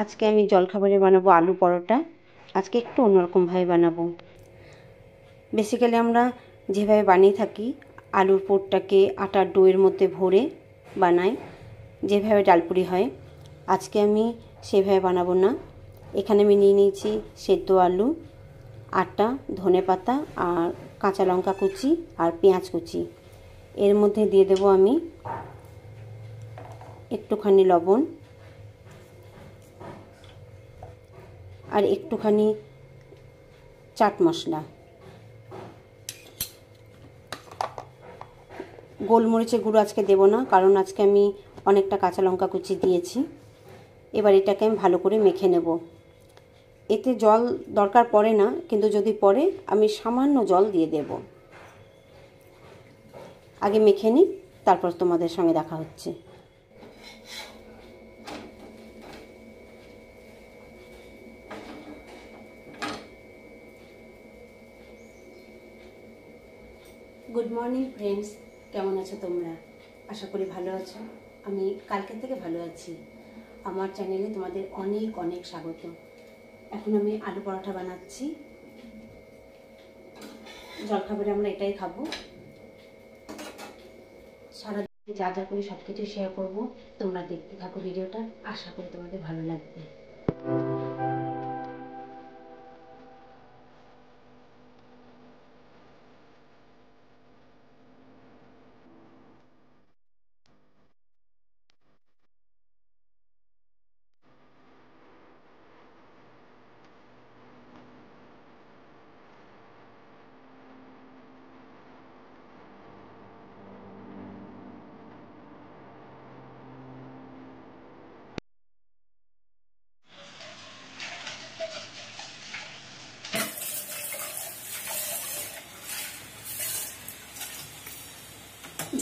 আজকে আমি জলখাবারে বানাবো আলু পরোটা। আজকে একটু অন্যরকমভাবে বানাবো। বেসিক্যালি আমরা যেভাবে বানিয়ে থাকি, আলুর পুরটাকে আটার ডোয়ের মধ্যে ভরে বানাই, যেভাবে ডালপুরি হয়। আজকে আমি সেভাবে বানাবো না। এখানে আমি নিয়ে নিয়েছি সেদ্ধ আলু, আটা, ধনেপাতা আর কাঁচা লঙ্কা কুচি আর পেঁয়াজ কুচি। এর মধ্যে দিয়ে দেবো আমি একটুখানি লবণ আর একটুখানি চাট মশলা। গোলমরিচের গুঁড়ো আজকে দেবো না, কারণ আজকে আমি অনেকটা কাঁচা লঙ্কা কুচি দিয়েছি। এবার এটাকে আমি ভালো করে মেখে নেব। এতে জল দরকার পড়ে না, কিন্তু যদি পড়ে আমি সামান্য জল দিয়ে দেব। আগে মেখে নিই, তারপর তোমাদের সঙ্গে দেখা হচ্ছে। গুড মর্নিং ফ্রেন্ডস, কেমন আছো তোমরা? আশা করি ভালো আছো। আমি কালকে থেকে ভালো আছি। আমার চ্যানেলে তোমাদের অনেক অনেক স্বাগত। এখন আমি আলু পরোটা বানাচ্ছি। জলখাবারে আমরা এটাই খাবো। সারাদিন যা যা করে সব কিছু শেয়ার করবো। তোমরা দেখতে থাকো ভিডিওটা, আশা করি তোমাদের ভালো লাগবে।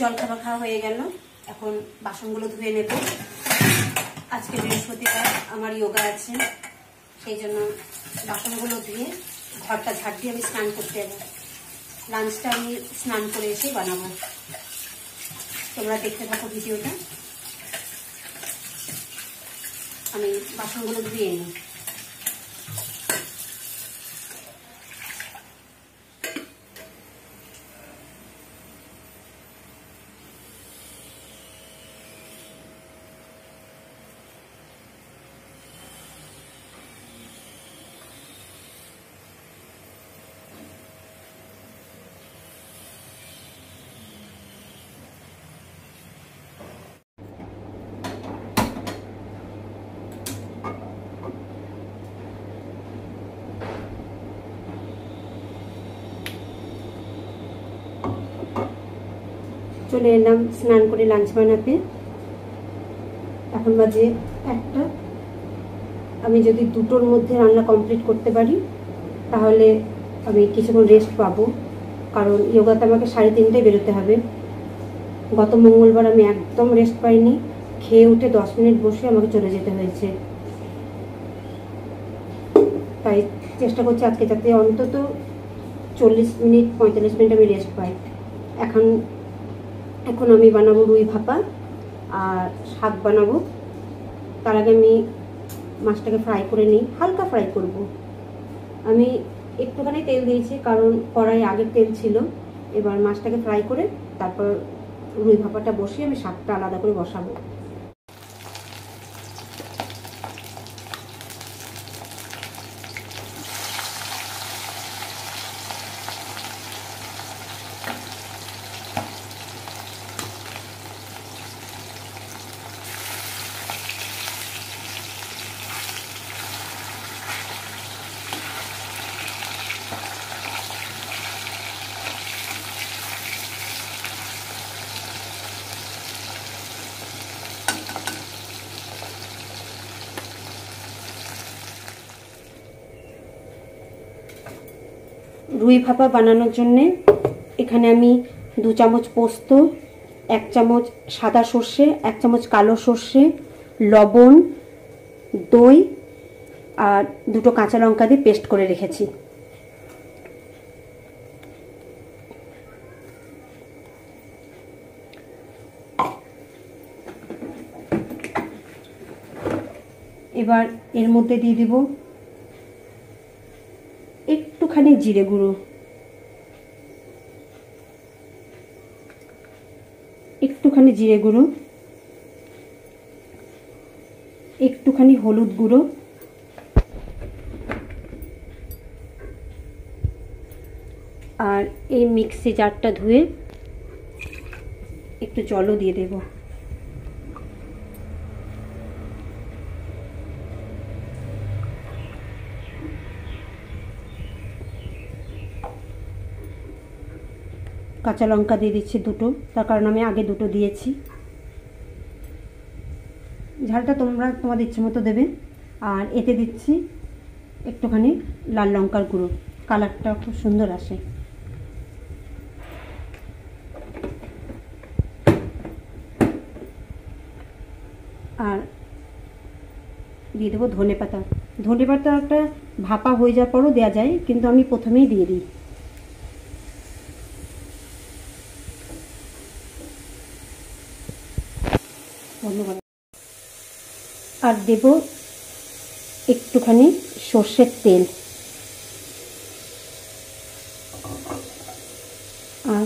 জলখাবার খাওয়া হয়ে গেল, এখন বাসনগুলো ধুয়ে নেব। আজকে বৃহস্পতিবার, আমার যোগা আছে, সেই জন্য বাসনগুলো ধুয়ে ঘরটা ঝাড় দিয়ে আমি স্নান করতে যাবো। লাঞ্চটা আমি স্নান করে এসেই বানাবো। তোমরা দেখতে থাকো ভিডিওটা। আমি বাসনগুলো ধুয়ে নিই। চলে এলাম স্নান করে লাঞ্চ বানাতে। এখন বাজে 1টা। আমি যদি 2টোর মধ্যে রান্না কমপ্লিট করতে পারি তাহলে আমি কিছুক্ষণ রেস্ট পাবো, কারণ যোগাতে আমাকে 3:30টায় বেরোতে হবে। গত মঙ্গলবার আমি একদম রেস্ট পাইনি, খেয়ে উঠে 10 মিনিট বসে আমাকে চলে যেতে হয়েছে। তাই চেষ্টা করছি আজকে যাতে অন্তত 40 মিনিট 45 মিনিট আমি রেস্ট পাই। এখন আমি বানাবো রুই ভাপা আর শাক বানাবো। তার আগে আমি মাছটাকে ফ্রাই করে নিই, হালকা ফ্রাই করব। আমি একটুখানি তেল দিয়েছি, কারণ কড়াই আগের তেল ছিল। এবার মাছটাকে ফ্রাই করে তারপর রুই ভাপাটা বসিয়ে আমি শাকটা আলাদা করে বসাবো। রুই ভাপা বানানোর জন্যে এখানে আমি 2 চামচ পোস্ত, 1 চামচ সাদা সর্ষে, 1 চামচ কালো সর্ষে, লবণ, দই আর 2টো কাঁচা লঙ্কা দিয়ে পেস্ট করে রেখেছি। এবার এর মধ্যে দিয়ে দেব একটুখানি জিরে গুঁড়ো, একটুখানি হলুদ গুঁড়ো, আর এই মিক্সি জারটা ধুয়ে একটু জলও দিয়ে দেব। কাঁচা লঙ্কা দিয়ে দিচ্ছি দুটো, তার কারণ আমি আগে দুটো দিয়েছি। ঝালটা তোমরা তোমাদের ইচ্ছে মতো দেবে। আর এতে দিচ্ছি একটুখানি লাল লঙ্কার গুঁড়ো, কালারটা খুব সুন্দর আসে। আর দিয়ে দেবো ধনে পাতা। ধনে পাতাটা ভাপা হয়ে যাওয়ার পরও দেওয়া যায়, কিন্তু আমি প্রথমেই দিয়ে দিই। ধন্যবাদ। আর দেব একটুখানি সর্ষের তেল, আর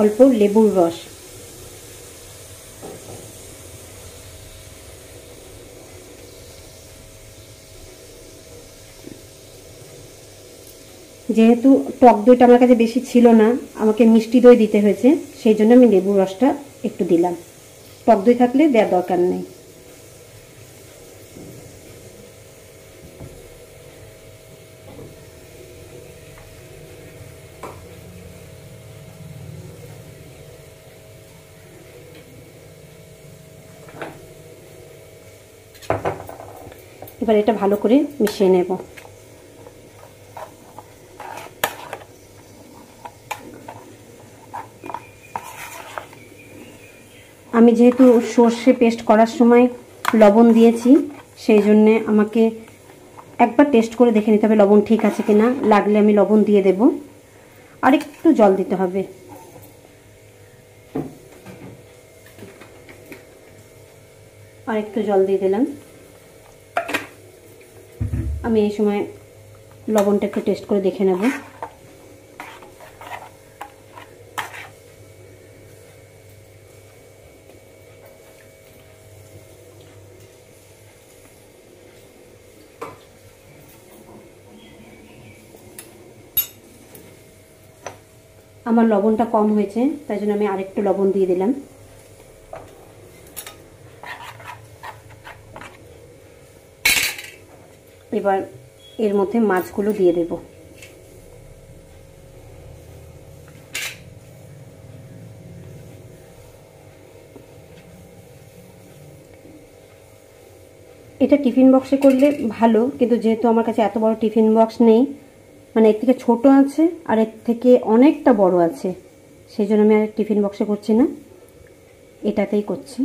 অল্প লেবুর রস। যেহেতু টক দইটা আমার কাছে বেশি ছিল না, আমাকে মিষ্টি দই দিতে হয়েছে, সেই জন্য আমি লেবুর রসটা একটু দিলাম। টক দই থাকলে দেওয়ার দরকার নেই। এবার এটা ভালো করে মিশিয়ে নেব। আমি যেহেতু সর্ষে পেস্ট করার সময় লবণ দিয়েছি, সেই জন্যে আমাকে একবার টেস্ট করে দেখে নিতে হবে লবণ ঠিক আছে কিনা। লাগলে আমি লবণ দিয়ে দেব। আর একটু জল দিতে হবে। আর একটু জল দিয়ে দিলাম। আমি এই সময় লবণটা একটু টেস্ট করে দেখে নেব। আমার লবণটা কম হয়েছে, তাই জন্য আমি আরেকটু লবণ দিয়ে দিলাম। এবার এর মধ্যে মাছগুলো দিয়ে দেব। এটা টিফিন বক্সে করলে ভালো, কিন্তু যেহেতু আমার কাছে এত বড় টিফিন বক্স নেই, মানে এর থেকে ছোট আছে আর এর থেকে অনেকটা বড় আছে, সেই জন্য আমি আর টিফিন বক্সে করছি না, এটাতেই করছি।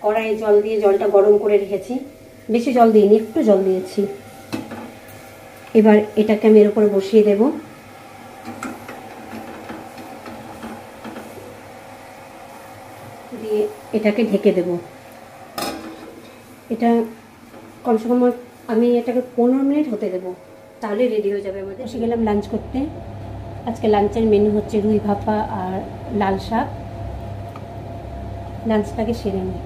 কড়াইয়ে জল দিয়ে জলটা গরম করে রেখেছি, বেশি জল দিইনি, একটু জল দিয়েছি। এবার এটাকে আমি এর উপরে বসিয়ে দেব। দিয়ে এটাকে ঢেকে দেব। এটা কমসে কম আমি এটাকে 15 মিনিট হতে দেব, তাহলে রেডি হয়ে যাবে আমাদের। এসে গেলাম লাঞ্চ করতে। আজকে লাঞ্চের মেনু হচ্ছে রুই ভাপা আর লাল শাক। লাঞ্চটাকে সেরে নিই।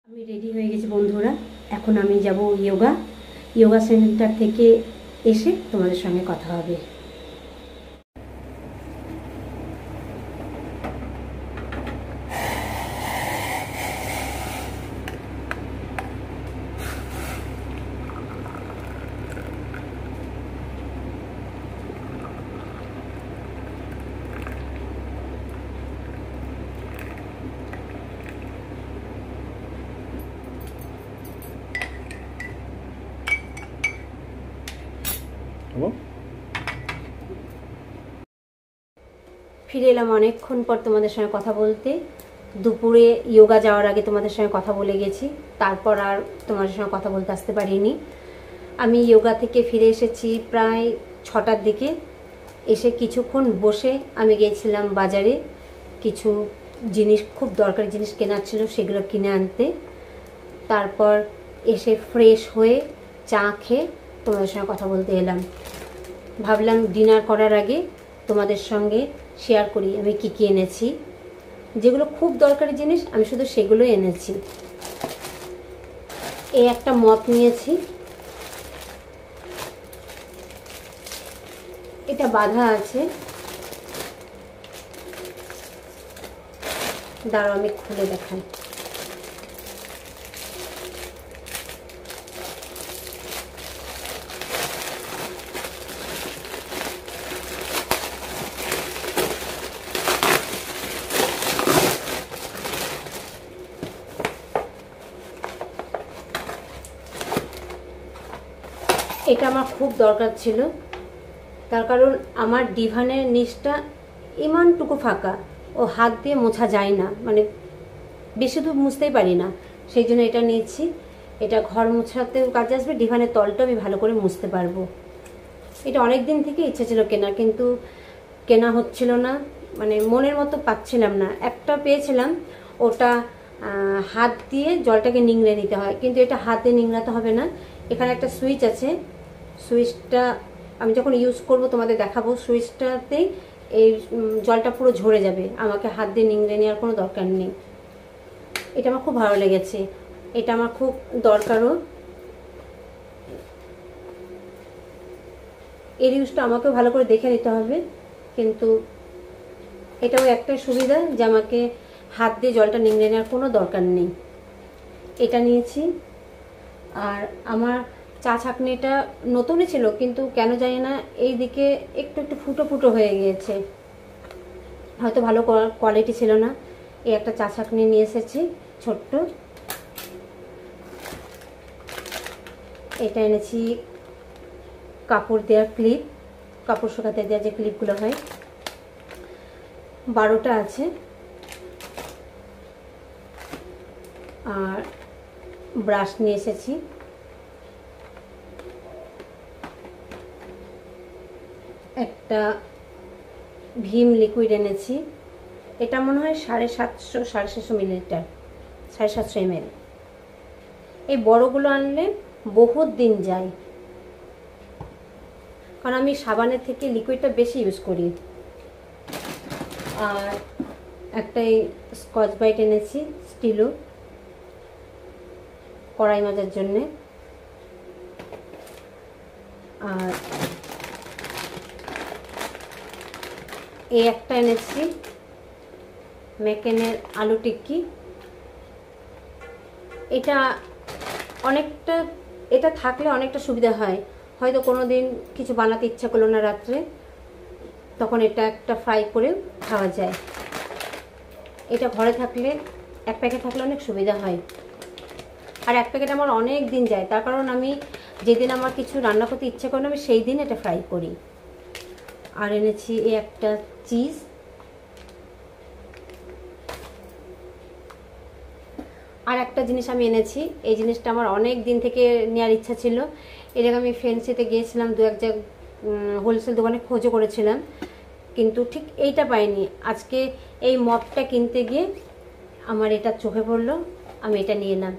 আমি রেডি হয়ে গেছি বন্ধুরা। এখন আমি যাব যোগা সেন্টার থেকে এসে তোমাদের সঙ্গে কথা হবে। ফিরে এলাম অনেকক্ষণ পর তোমাদের সঙ্গে কথা বলতে। দুপুরে যোগা যাওয়ার আগে তোমাদের সঙ্গে কথা বলে গেছি, তারপর আর তোমাদের সঙ্গে কথা বলতে আসতে পারিনি। আমি যোগা থেকে ফিরে এসেছি প্রায় 6টার দিকে। এসে কিছুক্ষণ বসে আমি গিয়েছিলাম বাজারে, কিছু জিনিস, খুব দরকারি জিনিস কেনার ছিল, সেগুলো কিনে আনতে। তারপর এসে ফ্রেশ হয়ে চা খেয়ে তোমাদের সঙ্গে কথা বলতে এলাম। ভাবলাম ডিনার করার আগে তোমাদের সঙ্গে শেয়ার করি আমি কী কী এনেছি। যেগুলো খুব দরকারি জিনিস আমি শুধু সেগুলোই এনেছি। এই একটা মপ নিয়েছি, এটা বাঁধা আছে, দাঁড়াও আমি খুলে দেখাই। এটা আমার খুব দরকার ছিল, তার কারণ আমার ডিভানের নিচটা ইমানটুকু ফাঁকা, ও হাত দিয়ে মোছা যায় না, মানে বেশি দূর মুছতেই পারি না, সেই জন্য এটা নিয়েছি। এটা ঘর মোছাতেও কাজে আসবে, ডিভানের তলটা আমি ভালো করে মুছতে পারবো। এটা অনেক দিন থেকে ইচ্ছা ছিল কেনার, কিন্তু কেনা হচ্ছিল না, মানে মনের মতো পাচ্ছিলাম না। একটা পেয়েছিলাম, ওটা হাত দিয়ে জলটাকে নিংড়ে নিতে হয়, কিন্তু এটা হাত দিয়ে নিংড়াতে হবে না। এখানে একটা সুইচ আছে, সুইচটা আমি যখন ইউজ করব তোমাদের দেখাবো। সুইচটাতেই এই জলটা পুরো ঝরে যাবে, আমাকে হাত দিয়ে নিংড়ে নেওয়ার কোনো দরকার নেই। এটা আমার খুব ভালো লেগেছে, এটা আমার খুব দরকারও। এর ইউজটা আমাকেও ভালো করে দেখে নিতে হবে, কিন্তু এটাও একটাই সুবিধা যে আমাকে হাত দিয়ে জলটা নিংড়ে নেওয়ার কোনো দরকার নেই। এটা নিয়েছি। আর আমার চা ছাঁকনিটা নতুনই ছিল, কিন্তু কেন জানি না এই দিকে একটু একটু ফুটো ফুটো হয়ে গিয়েছে, হয়তো ভালো কোয়ালিটি ছিল না। এই একটা চা ছাঁকনি নিয়ে এসেছি ছোট্ট। এটা এনেছি কাপড় দেওয়ার ক্লিপ, কাপড় শুকাতে দেওয়া যে ক্লিপগুলো হয়, 12টা আছে। আর ব্রাশ নিয়ে এসেছি। একটা ভীম লিকুইড এনেছি, এটা মনে হয় 750 মিলিলিটার, 750 ml। এই বড়গুলো আনলে বহুত দিন যায়, কারণ আমি সাবানের থেকে লিকুইডটা বেশি ইউজ করি। আর একটা স্কচ ব্রাইট এনেছি স্টিলো, কড়াই মাজার জন্যে। আর এই একটা এনেছি ম্যাকেনের আলু টিক্কি। এটা অনেকটা, এটা থাকলে অনেকটা সুবিধা হয়। হয়তো কোনো দিন কিছু বানাতে ইচ্ছা করলো না রাত্রে, তখন এটা একটা ফ্রাই করে খাওয়া যায়। এটা ঘরে থাকলে, এক প্যাকেট থাকলে অনেক সুবিধা হয়। আর এক প্যাকেট আমার অনেক দিন যায়, তার কারণ আমি যেদিন আমার কিছু রান্না করতে ইচ্ছা করে আমি সেই দিন এটা ফ্রাই করি। আর এনেছি এই একটা চিজ। আর একটা জিনিস আমি এনেছি, এই জিনিসটা আমার অনেক দিন থেকে নেওয়ার ইচ্ছা ছিল। এরকম আমি ফ্যান্সিতে গিয়েছিলাম, দু এক জায়গায় হোলসেল দোকানে খোঁজও করেছিলাম, কিন্তু ঠিক এইটা পাইনি। আজকে এই মপটা কিনতে গিয়ে আমার এটা চোখে পড়লো, আমি এটা নিয়ে এলাম।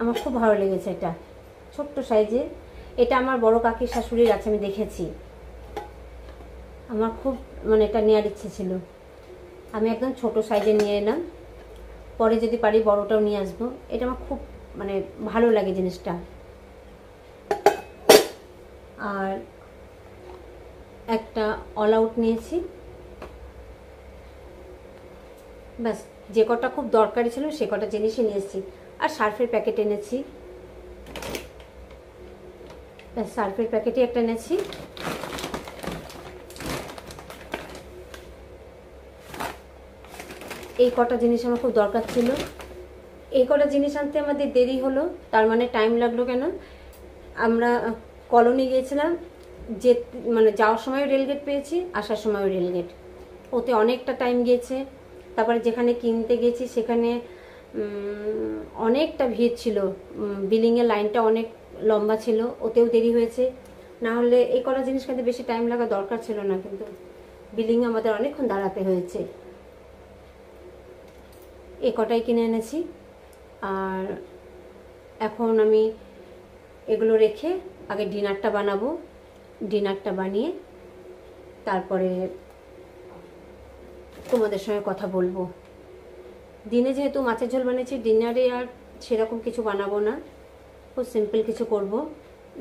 আমার খুব ভালো লেগেছে, এটা ছোট্ট সাইজে। এটা আমার বড় কাকির শাশুড়ির আছে, আমি দেখেছি। আমার খুব মানে এটা নেওয়ার ইচ্ছে ছিল, আমি একদম ছোট সাইজে নিয়ে এলাম। পরে যদি পারি বড়টাও নিয়ে আসবো। এটা আমার খুব মানে ভালো লাগে জিনিসটা। আর একটা অল আউট নিয়েছি, ব্যাস। যে কটা খুব দরকারি ছিল সে কটা জিনিসই নিয়েছি। আর সার্ফের প্যাকেট এনেছি, ব্যাস সার্ফের প্যাকেটই একটা এনেছি। এই কটা জিনিস আমার খুব দরকার ছিল। এই কটা জিনিস আনতে আমাদের দেরি হলো, তার মানে টাইম লাগলো কেন, আমরা কলোনি গিয়েছিলাম, যে মানে যাওয়ার সময় রেলগেট পেয়েছি, আসার সময়ও রেলগেট, ওতে অনেকটা টাইম গিয়েছে। তারপরে যেখানে কিনতে গেছি সেখানে অনেকটা ভিড় ছিল, বিলিংয়ের লাইনটা অনেক লম্বা ছিল, ওতেও দেরি হয়েছে। না হলে এই কটা জিনিস কিনতে বেশি টাইম লাগা দরকার ছিল না, কিন্তু বিলিংয়ে আমাদের অনেকক্ষণ দাঁড়াতে হয়েছে। এ কটাই কিনে এনেছি। আর এখন আমি এগুলো রেখে আগে ডিনারটা বানাবো। ডিনারটা বানিয়ে তারপরে তোমাদের সঙ্গে কথা বলবো। দিনে যেহেতু মাছের ঝোল বানিয়েছি, ডিনারে আর সেরকম কিছু বানাবো না, খুব সিম্পল কিছু করব।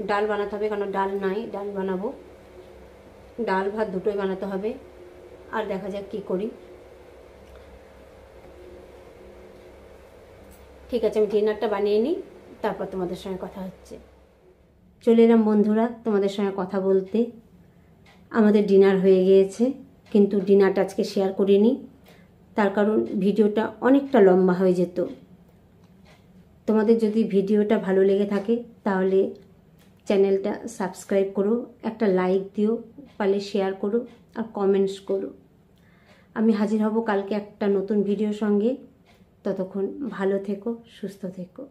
ডাল বানাতে হবে, কারণ ডাল নাই, ডাল বানাবো। ডাল ভাত দুটোই বানাতে হবে, আর দেখা যাক কী করি। ঠিক আছে, আমি ডিনারটা বানিয়ে নিই, তারপর তোমাদের সঙ্গে কথা হচ্ছে। চলে এলাম বন্ধুরা তোমাদের সঙ্গে কথা বলতে। আমাদের ডিনার হয়ে গিয়েছে, কিন্তু ডিনারটা আজকে শেয়ার করিনি, তার কারণ ভিডিওটা অনেকটা লম্বা হয়ে যেত। তোমাদের যদি ভিডিওটা ভালো লেগে থাকে তাহলে চ্যানেলটা সাবস্ক্রাইব করো, একটা লাইক দিও, পারলে শেয়ার করো আর কমেন্টস করো। আমি হাজির হব কালকে একটা নতুন ভিডিওর সঙ্গে। ততক্ষণ ভালো থেকো, সুস্থ থেকো।